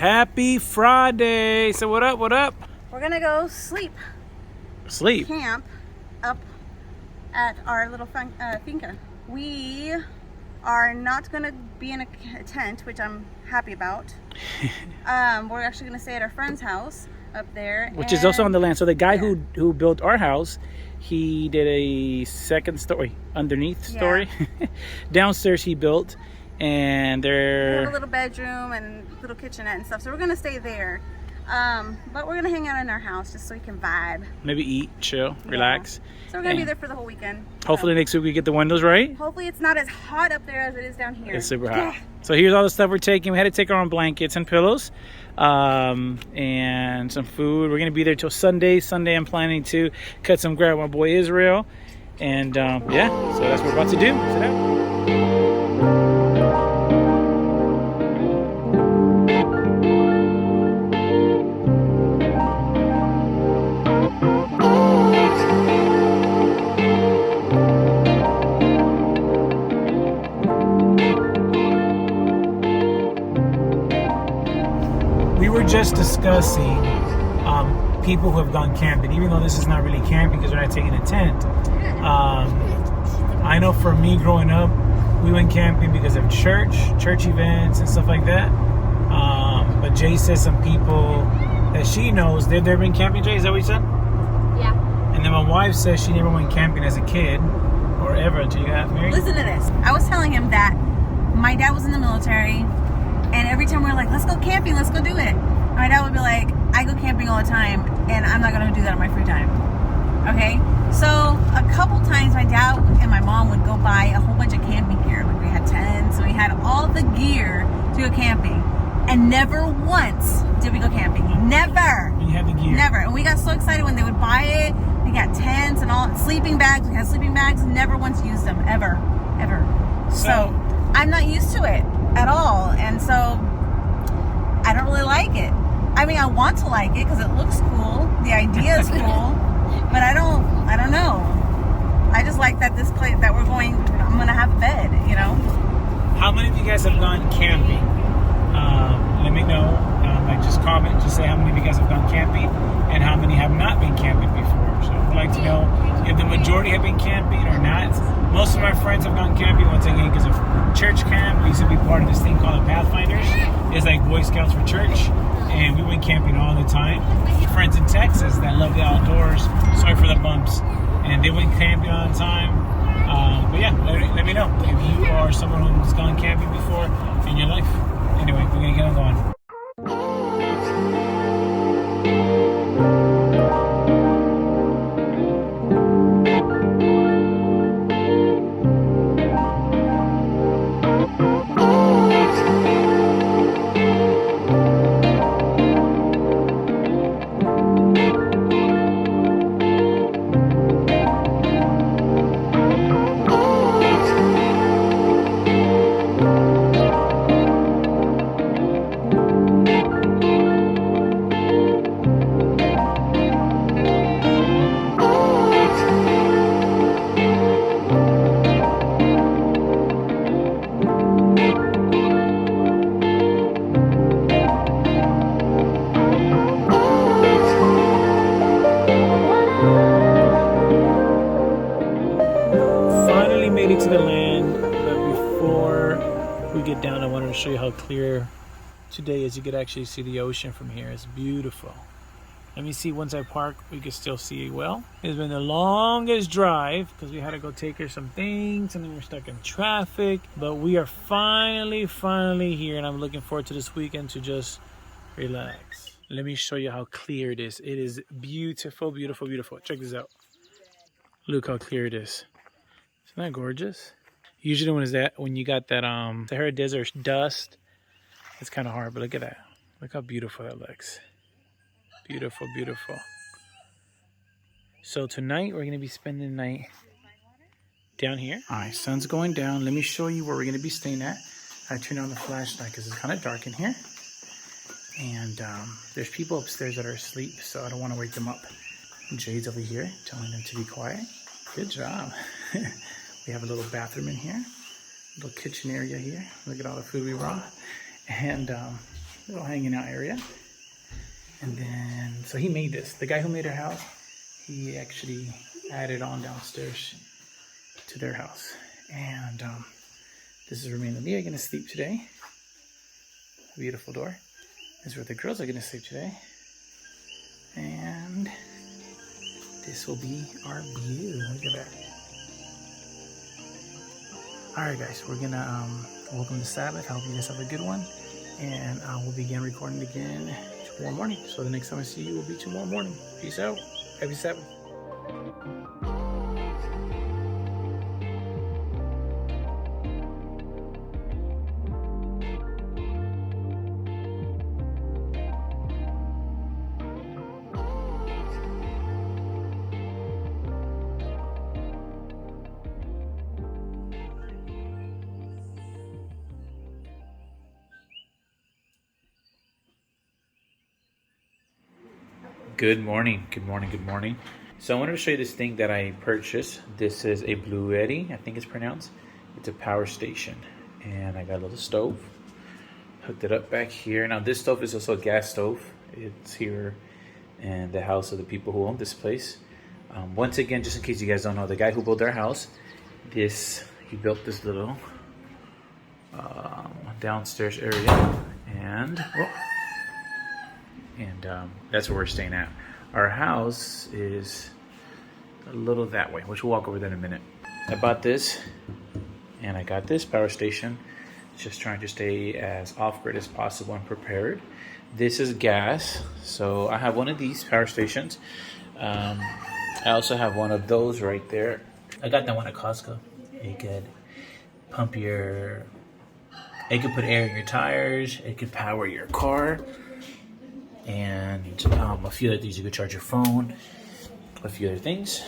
Happy Friday. So what up? What up? We're gonna go sleep camp up at our little finca. We are not gonna be in a tent, which I'm happy about. We're actually gonna stay at our friend's house up there, which is also on the land. So the guy who built our house, he did a second story underneath story. Downstairs he built, and we there have a little bedroom and little kitchenette and stuff, so we're gonna stay there. But we're gonna hang out in our house just so we can vibe, maybe eat, chill, relax. So we're gonna be there for the whole weekend. Hopefully next week we get the windows right. Hopefully it's not as hot up there as it is down here. It's super hot. So here's all the stuff we're taking. We had to take our own blankets and pillows, and some food. We're gonna be there till Sunday. Sunday I'm planning to cut some grass with my boy Israel, and yeah, so that's what we're about to do. Sit down. We were just discussing people who have gone camping, even though this is not really camping because we're not taking a tent. I know for me growing up, we went camping because of church events and stuff like that. But Jay says some people that she knows, they've never been camping. Jay, is that what you said? Yeah. And then my wife says she never went camping as a kid or ever until you got married. Listen to this. I was telling him that my dad was in the military, and every time we were like, let's go camping, let's go do it, my dad would be like, I go camping all the time, and I'm not going to do that on my free time. Okay? So a couple times my dad and my mom would go buy a whole bunch of camping gear. Like we had tents, and we had all the gear to go camping. And never once did we go camping. Never. You had the gear. Never. And we got so excited when they would buy it. We got tents and all, sleeping bags. We had sleeping bags. Never once used them. Ever. So I'm not used to it at all, and so I don't really like it. I mean, I want to like it because it looks cool, the idea is cool, but I don't know. I just like that this place that we're going, I'm gonna have a bed, you know. How many of you guys have gone camping? Let me know. Like just comment, just say how many of you guys have gone camping and how many have not been camping before. So I'd like to know if the majority have been camping or not. Most of my friends have gone camping once again because of church camp. We used to be part of this thing called the Pathfinders. It's like Boy Scouts for church, and we went camping all the time. Friends in Texas that love the outdoors, sorry for the bumps, and they went camping all the time. But yeah, let me know if you are someone who's gone camping before in your life. Anyway, we're gonna get on going. To the land, but before we get down, I wanted to show you how clear today is. You could actually see the ocean from here. It's beautiful. Let me see, once I park, we can still see it well. It's been the longest drive because we had to go take care of some things and then we're stuck in traffic, but we are finally here, and I'm looking forward to this weekend to just relax. Let me show you how clear it is. It is beautiful. Check this out. Look how clear it is. Isn't that gorgeous? Usually when you got that Sahara Desert dust, it's kind of hard, but look at that. Look how beautiful that looks. Beautiful. So tonight we're going to be spending the night down here. All right, sun's going down. Let me show you where we're going to be staying at. I turned on the flashlight because it's kind of dark in here. And there's people upstairs that are asleep, so I don't want to wake them up. Jay's over here telling them to be quiet. Good job. We have a little bathroom in here, little kitchen area here. Look at all the food we brought. And little hanging out area. And then, so he made this. The guy who made our house, he actually added on downstairs to their house. And this is where me and Leah are gonna sleep today. Beautiful door. This is where the girls are gonna sleep today. And this will be our view. Look at that. All right, guys, we're gonna welcome the Sabbath. I hope you guys have a good one. And we'll begin recording again tomorrow morning. So the next time I see you will be tomorrow morning. Peace out. Happy Sabbath. Good morning, good morning, good morning. So I wanted to show you this thing that I purchased. This is a Blue Eddy, I think it's pronounced. It's a power station. And I got a little stove. Hooked it up back here. Now this stove is also a gas stove. It's here in the house of the people who own this place. Once again, just in case you guys don't know, the guy who built our house, he built this little downstairs area. And that's where we're staying at. Our house is a little that way, which we'll walk over there in a minute. I bought this, and I got this power station. Just trying to stay as off-grid as possible and prepared. This is gas, so I have one of these power stations. I also have one of those right there. I got that one at Costco. It could pump it could put air in your tires. It could power your car. And a few other things. You could charge your phone, a few other things.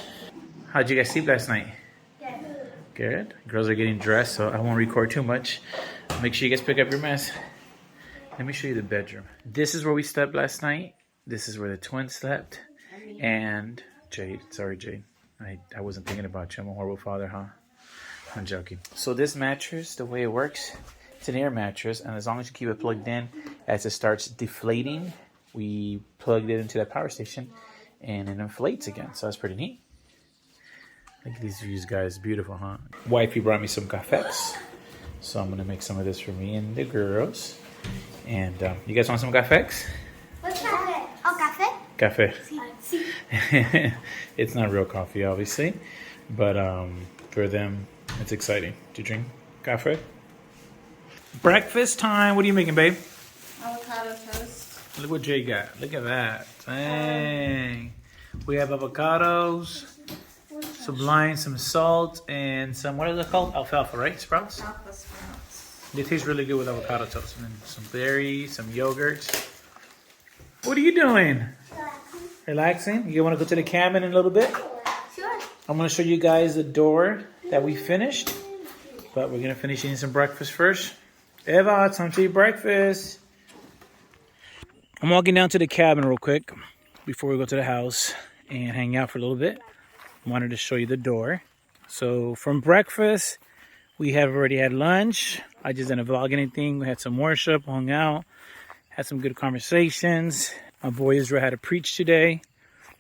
How'd you guys sleep last night? Good. Girls are getting dressed, so I won't record too much. Make sure you guys pick up your mess. Let me show you the bedroom. This is where we slept last night. This is where the twins slept. And Jade, sorry Jade, I wasn't thinking about you. I'm a horrible father, huh? I'm joking. So this mattress, the way it works, it's an air mattress, and as long as you keep it plugged in, as it starts deflating, we plugged it into that power station and it inflates again. So that's pretty neat. Look at these views, guys. Beautiful, huh? Wifey brought me some cafes. So I'm going to make some of this for me and the girls. And you guys want some cafes? What's cafe? Oh, cafe? Cafe. Sí. It's not real coffee, obviously. But for them, it's exciting to drink cafe. Breakfast time. What are you making, babe? Avocado toast. Look what Jay got. Look at that. Dang. We have avocados, some salt, and some, what is it called? Alfalfa, right? Sprouts? Alfalfa sprouts. They taste really good with avocado toast. And then some berries, some yogurt. What are you doing? Relaxing? You want to go to the cabin in a little bit? Sure. I'm going to show you guys the door that we finished. But we're going to finish eating some breakfast first. Eva, time to eat breakfast. I'm walking down to the cabin real quick before we go to the house and hang out for a little bit. I wanted to show you the door. So from breakfast, we have already had lunch. I just didn't vlog anything. We had some worship, hung out, had some good conversations. My boy Israel had to preach today.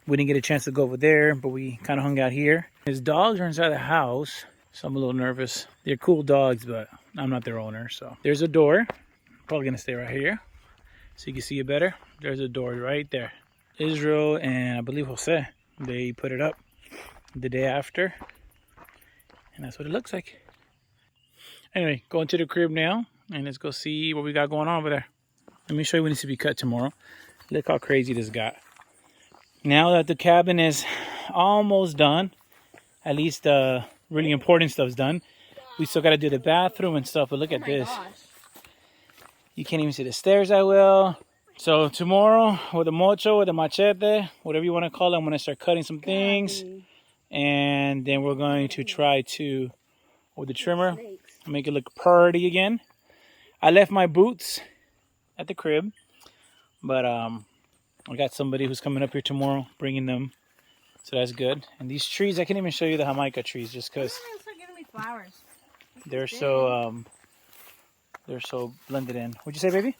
We didn't get a chance to go over there, but we kind of hung out here. His dogs are inside the house, so I'm a little nervous. They're cool dogs, but I'm not their owner. So there's a door. Probably gonna stay right here so you can see it better. There's a door right there. Israel and I believe Jose, they put it up the day after, and that's what it looks like. Anyway, going to the crib now, and let's go see what we got going on over there. Let me show you what needs to be cut tomorrow. Look how crazy this got. Now that the cabin is almost done, at least the really important stuff's done, we still got to do the bathroom and stuff, but look at this. Gosh. You can't even see the stairs that well. So tomorrow, with the mocho, with the machete, whatever you want to call it, I'm going to start cutting some things. And then we're going to try to, with the trimmer, make it look pretty again. I left my boots at the crib. But I got somebody who's coming up here tomorrow, bringing them. So that's good. And these trees, I can't even show you the Jamaica trees just because Start giving me flowers. they're so They're so blended in. What'd you say, baby?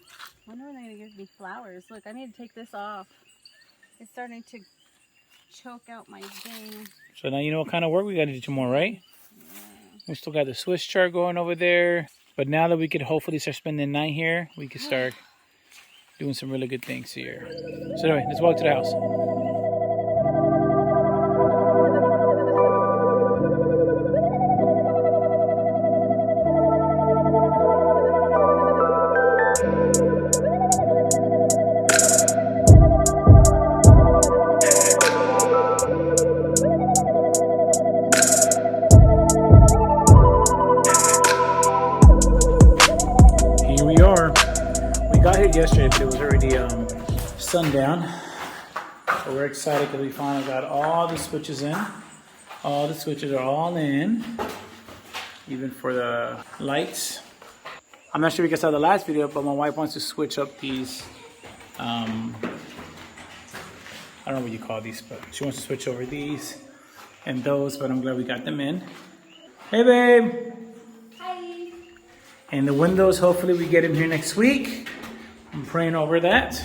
I wonder when they're going to give me flowers. Look, I need to take this off. It's starting to choke out my thing. So now you know what kind of work we got to do tomorrow, right? Yeah. We still got the Swiss chart going over there. But now that we could hopefully start spending the night here, we can start doing some really good things here. So anyway, let's walk to the house. Here we are. We got here yesterday, but it was already sundown. So we're excited because we finally got all the switches in. All the switches are all in, even for the lights. I'm not sure if you guys saw the last video, but my wife wants to switch up these. I don't know what you call these, but she wants to switch over these and those. But I'm glad we got them in. Hey, babe. Hi. And the windows, hopefully we get them here next week. I'm praying over that.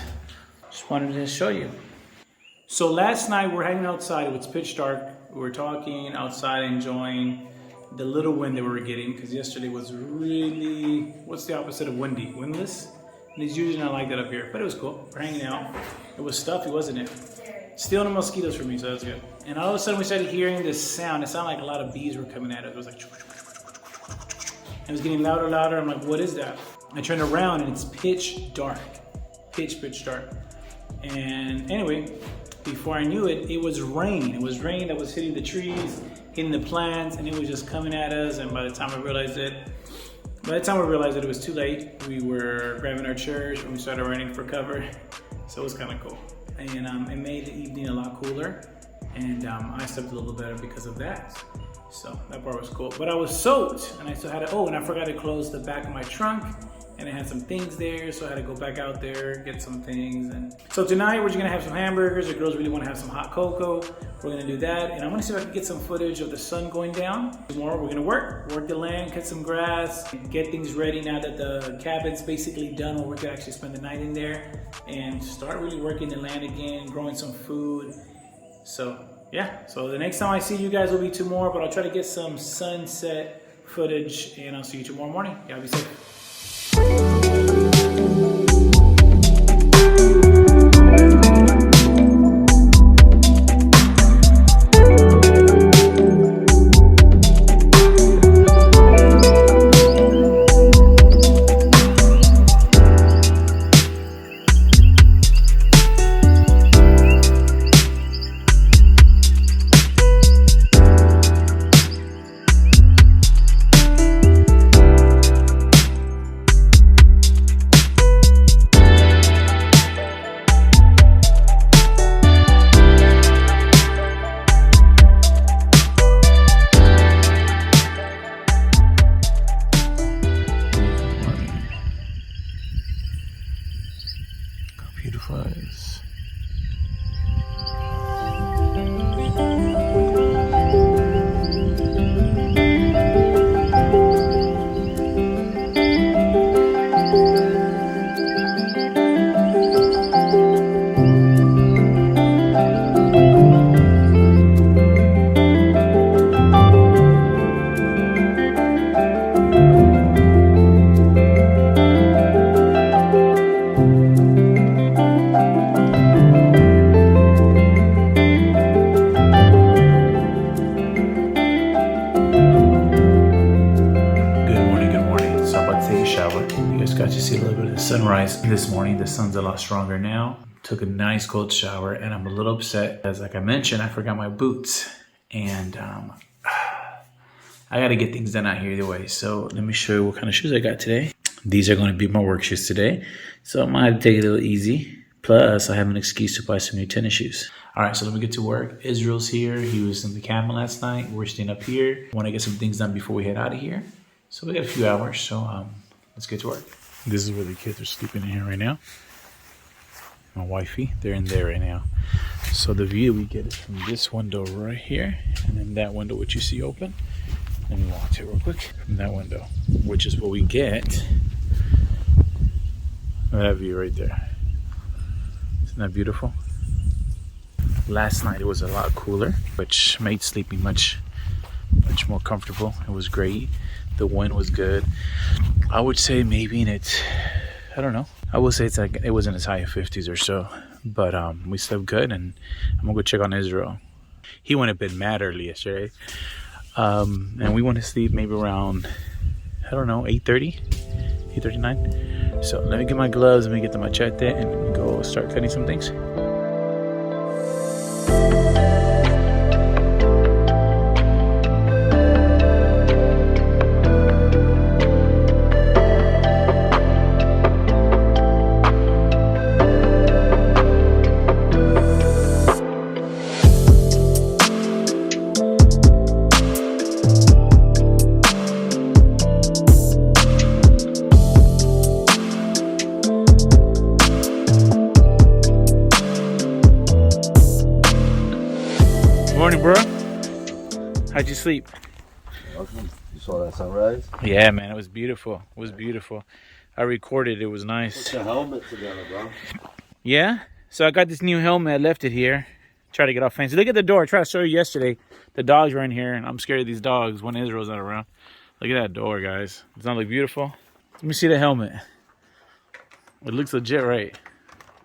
Just wanted to show you. So last night we're hanging outside. It was pitch dark. We were talking outside, enjoying the little wind that we were getting, because yesterday was really, what's the opposite of windy? Windless? And it's usually not like that up here, but it was cool. We're hanging out. It was stuffy, wasn't it? Still no mosquitoes for me, so that's good. And all of a sudden we started hearing this sound. It sounded like a lot of bees were coming at us. It was like, it was getting louder, louder. I'm like, what is that? I turned around and it's pitch dark. Pitch dark. And anyway, before I knew it, it was rain. It was rain that was hitting the trees, hitting the plants, and it was just coming at us. And by the time I realized it, it was too late. We were grabbing our chairs and we started running for cover. So it was kind of cool. And it made the evening a lot cooler. And I slept a little better because of that. So that part was cool. But I was soaked, and I still had to, and I forgot to close the back of my trunk, and it had some things there, so I had to go back out there, get some things. And so tonight we're just gonna have some hamburgers. The girls really wanna have some hot cocoa. We're gonna do that, and I wanna see if I can get some footage of the sun going down. Tomorrow we're gonna work the land, cut some grass, get things ready now that the cabin's basically done, where we can actually spend the night in there, and start really working the land again, growing some food. So yeah, so the next time I see you guys will be tomorrow, but I'll try to get some sunset footage, and I'll see you tomorrow morning. Y'all be safe. Beautiful eyes. Got to see a little bit of the sunrise this morning. The sun's a lot stronger now. Took a nice cold shower, and I'm a little upset because, like I mentioned, I forgot my boots, and I got to get things done out here either way. So let me show you what kind of shoes I got today. These are going to be my work shoes today, so I might have to take it a little easy. Plus, I have an excuse to buy some new tennis shoes. All right, so let me get to work. Israel's here. He was in the cabin last night. We're staying up here. Want to get some things done before we head out of here. So we got a few hours, so let's get to work. This is where the kids are sleeping in here right now. My wifey, they're in there right now. So the view we get is from this window right here, and then that window which you see open. Let me walk to it real quick. From that window, which is what we get That view right there. Isn't that beautiful? Last night it was a lot cooler, which made sleeping much more comfortable. It was great. The wind was good. I would say maybe I don't know. I will say it's like it wasn't as high as 50s or so, but we slept good, and I'm gonna go check on Israel. He went to bed mad early yesterday, and we went to sleep maybe around, I don't know, 8:30, 8:39. So let me get my gloves, let me get the machete, and go start cutting some things. Morning, bro. How'd you sleep? Awesome. You saw that sunrise? Yeah, man, it was beautiful. It was beautiful. I recorded. It was nice. Put your helmet together, bro. Yeah? So I got this new helmet. I left it here. Try to get off fancy. Look at the door. I tried to show you yesterday. The dogs were in here, and I'm scared of these dogs when Israel's not around. Look at that door, guys. Does that look beautiful? Let me see the helmet. It looks legit, right?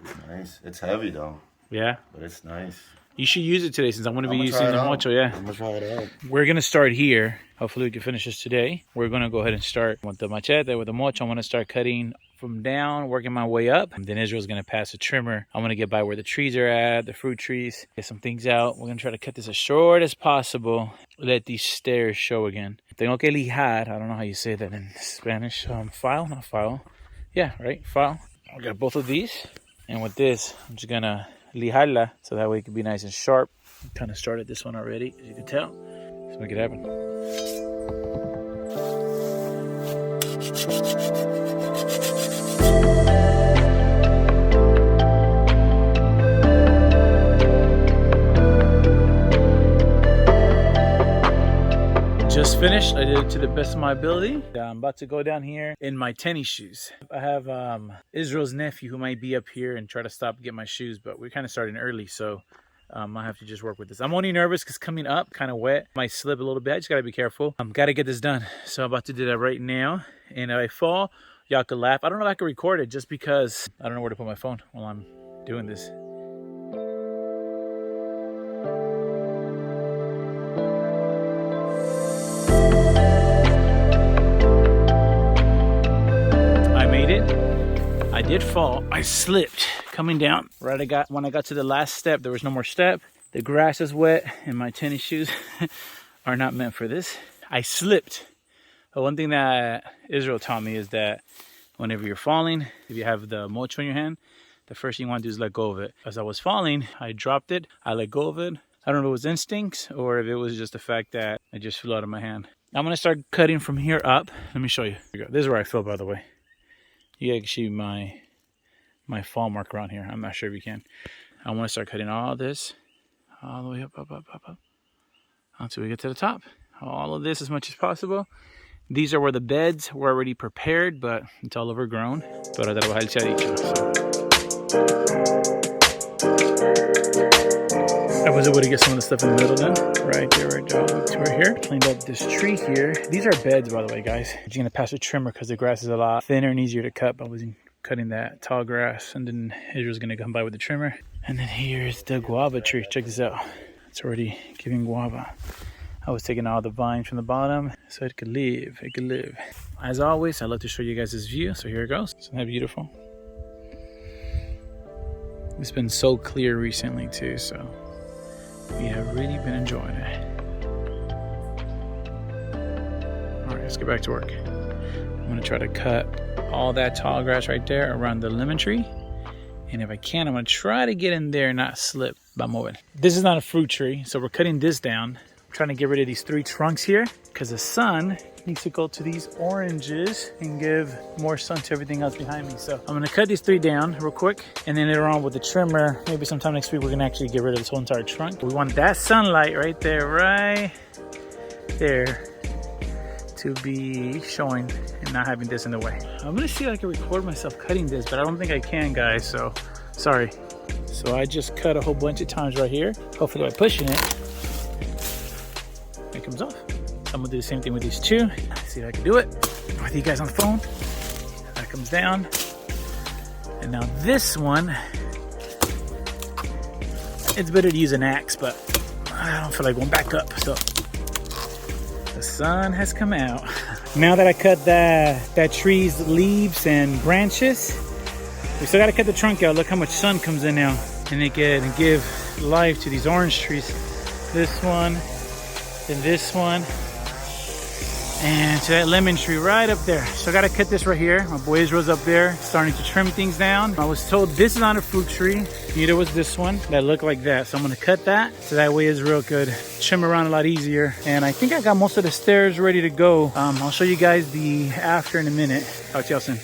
It's nice. It's heavy, though. Yeah? But it's nice. You should use it today since I'm going to be using the mocho, yeah. I'm going to try it out. We're going to start here. Hopefully we can finish this today. We're going to go ahead and start with the machete, with the mocho. I'm going to start cutting from down, working my way up. And then Israel's going to pass a trimmer. I'm going to get by where the trees are at, the fruit trees, get some things out. We're going to try to cut this as short as possible. Let these stairs show again. Tengo que lijar. I don't know how you say that in Spanish. File, not file. Yeah, right, file. I got both of these. And with this, I'm just going to lijarla, so that way it can be nice and sharp. Kind of started this one already, as you can tell. Let's make it happen. Just finished. I did it to the best of my ability. I'm about to go down here in my tennis shoes. I have Israel's nephew who might be up here and try to stop and get my shoes, but we're kind of starting early, so I have to just work with this. I'm only nervous because coming up, kind of wet. Might slip a little bit. I just got to be careful. Got to get this done. So I'm about to do that right now. And if I fall, y'all could laugh. I don't know if I can record it just because I don't know where to put my phone while I'm doing this. I did fall. I slipped coming down. When I got to the last step, there was no more step. The grass is wet and my tennis shoes are not meant for this. I slipped. But one thing that Israel taught me is that whenever you're falling, if you have the mocho in your hand, the first thing you want to do is let go of it. As I was falling, I dropped it. I let go of it. I don't know if it was instincts or if it was just the fact that it just flew out of my hand. I'm going to start cutting from here up. Let me show you. Here we go. This is where I fell, by the way. You can see my fall mark around here. I'm not sure if you can. I want to start cutting all this all the way up until we get to the top. All of this as much as possible. These are where the beds were already prepared, but it's all overgrown. Pero trabajar se ha dicho. I was able to get some of the stuff in the middle done. Right there, right here. Cleaned up this tree here. These are beds, by the way, guys. I'm just going to pass a trimmer because the grass is a lot thinner and easier to cut. I was cutting that tall grass, and then Israel's going to come by with the trimmer. And then here's the guava tree. Check this out. It's already giving guava. I was taking all the vines from the bottom so it could live. It could live. As always, I love to show you guys this view. So here it goes. Isn't that beautiful? It's been so clear recently too, so we have really been enjoying it. All right, let's get back to work. I'm gonna try to cut all that tall grass right there around the lemon tree. And if I can, I'm gonna try to get in there and not slip by moving. This is not a fruit tree, so we're cutting this down. I'm trying to get rid of these 3 trunks here because the sun needs to go to these oranges and give more sun to everything else behind me. So I'm gonna cut these 3 down real quick, and then later on with the trimmer, maybe sometime next week, we're gonna actually get rid of this whole entire trunk. We want that sunlight right there to to be showing and not having this in the way. I'm gonna see if I can record myself cutting this, but I don't think I can, guys, so sorry. So I just cut a whole bunch of times right here. Hopefully by pushing it, it comes off. So I'm gonna do the same thing with these two. See if I can do it with you guys on the phone. That comes down. And now this one, it's better to use an axe, but I don't feel like going back up. So the sun has come out. Now that I cut that tree's leaves and branches, we still gotta cut the trunk out. Look how much sun comes in now. And it can give life to these orange trees. This one, then this one, and to that lemon tree right up there. So I gotta cut this right here. My boy Israel's up there starting to trim things down. I was told this is not a fruit tree. Neither was this one that looked like that. So I'm gonna cut that so that way Israel could trim around a lot easier. And I think I got most of the stairs ready to go. I'll show you guys the after in a minute. Talk to y'all soon.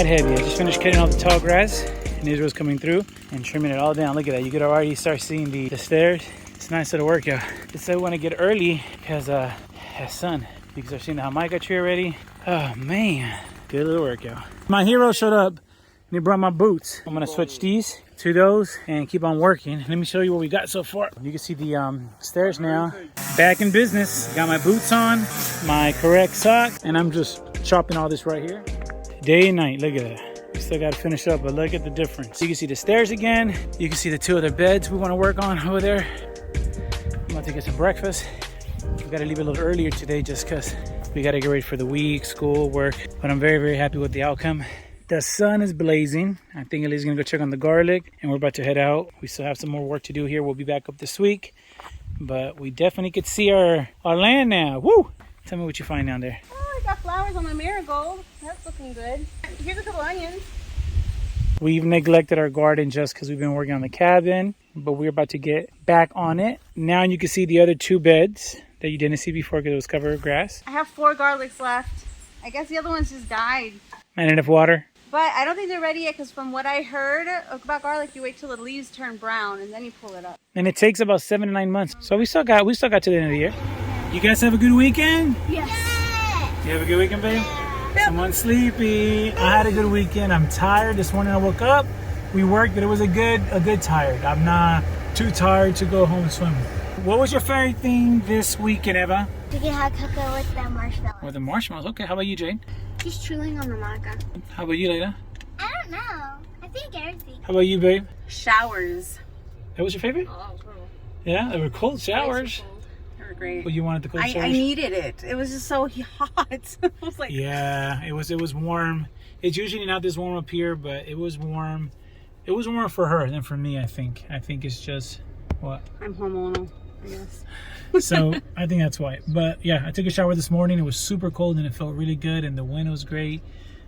Heavy. I just finished cutting all the tall grass and Israel's coming through and trimming it all down. Look at that. You could already start seeing the stairs. It's a nice little workout. It's I want to get early because it has sun. You can start seeing the Jamaica tree already. Oh man, good little workout. My hero showed up and he brought my boots. I'm gonna switch these to those and keep on working. Let me show you what we got so far. You can see the stairs now. Back in business. Got my boots on, my correct sock, and I'm just chopping all this right here. Day and night, look at that. We still got to finish up, but look at the difference. You can see the stairs again. You can see the two other beds we want to work on over there. I'm about to get some breakfast. We got to leave a little earlier today just because we got to get ready for the week, school, work. But I'm very, very happy with the outcome. The sun is blazing. I think Ellie's going to go check on the garlic, and we're about to head out. We still have some more work to do here. We'll be back up this week, but we definitely could see our land now. Woo! Tell me what you find down there. Oh, I got flowers on my marigold. That's looking good. Here's a couple onions. We've neglected our garden just because we've been working on the cabin, but we're about to get back on it. Now you can see the other two beds that you didn't see before because it was covered with grass. I have 4 garlics left. I guess the other ones just died. And enough water. But I don't think they're ready yet because from what I heard about garlic, you wait till the leaves turn brown and then you pull it up. And it takes about 7 to 9 months. So we still got to the end of the year. You guys have a good weekend? Yes. You have a good weekend, babe? Someone's sleepy. I had a good weekend. I'm tired. This morning I woke up. We worked, but it was a good tired. I'm not too tired to go home and swim. What was your favorite thing this weekend, Eva? We can have cocoa with the marshmallows. With the marshmallows. Okay, how about you, Jane? Just chilling on the maca. How about you, Layla? I don't know. I think everything. How about you, babe? Showers. That was your favorite? Oh, that was horrible. Yeah, they were cold showers. They were great. Well, you wanted the cold showers? I needed it. It was just so hot. I was like, yeah, it was warm. It's usually not this warm up here, but it was warm. It was warmer for her than for me, I think. I think it's just what? I'm hormonal, I guess. So I think that's why. But yeah, I took a shower this morning. It was super cold and it felt really good, and the wind was great.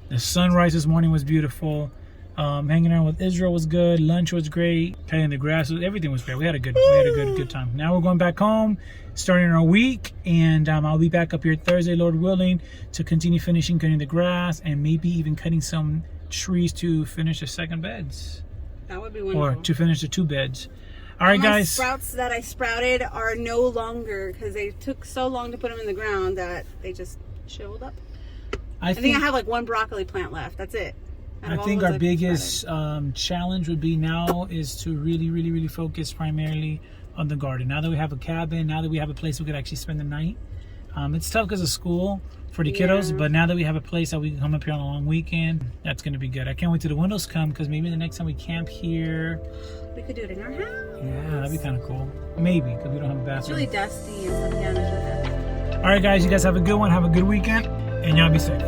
The sunrise this morning was beautiful. Hanging out with Israel was good. Lunch was great. Cutting the grass, everything was great. We had a good time. Now we're going back home, starting our week, and I'll be back up here Thursday, Lord willing, to continue finishing cutting the grass and maybe even cutting some trees to finish the second beds. That would be wonderful. Or to finish the 2 beds. All right, my guys. Sprouts that I sprouted are no longer because they took so long to put them in the ground that they just shriveled up. I think I have like 1 broccoli plant left. That's it. I think our biggest challenge would be now is to really focus primarily on the garden. Now that we have a cabin, now that we have a place we could actually spend the night. It's tough because of school for the kiddos, but now that we have a place that we can come up here on a long weekend, that's going to be good. I can't wait till the windows come because maybe the next time we camp here, we could do it in our house. Yeah, that'd be kind of cool. Maybe because we don't have a bathroom. It's really dusty and stuff. Yeah, All right, guys, you guys have a good one. Have a good weekend, and y'all be safe.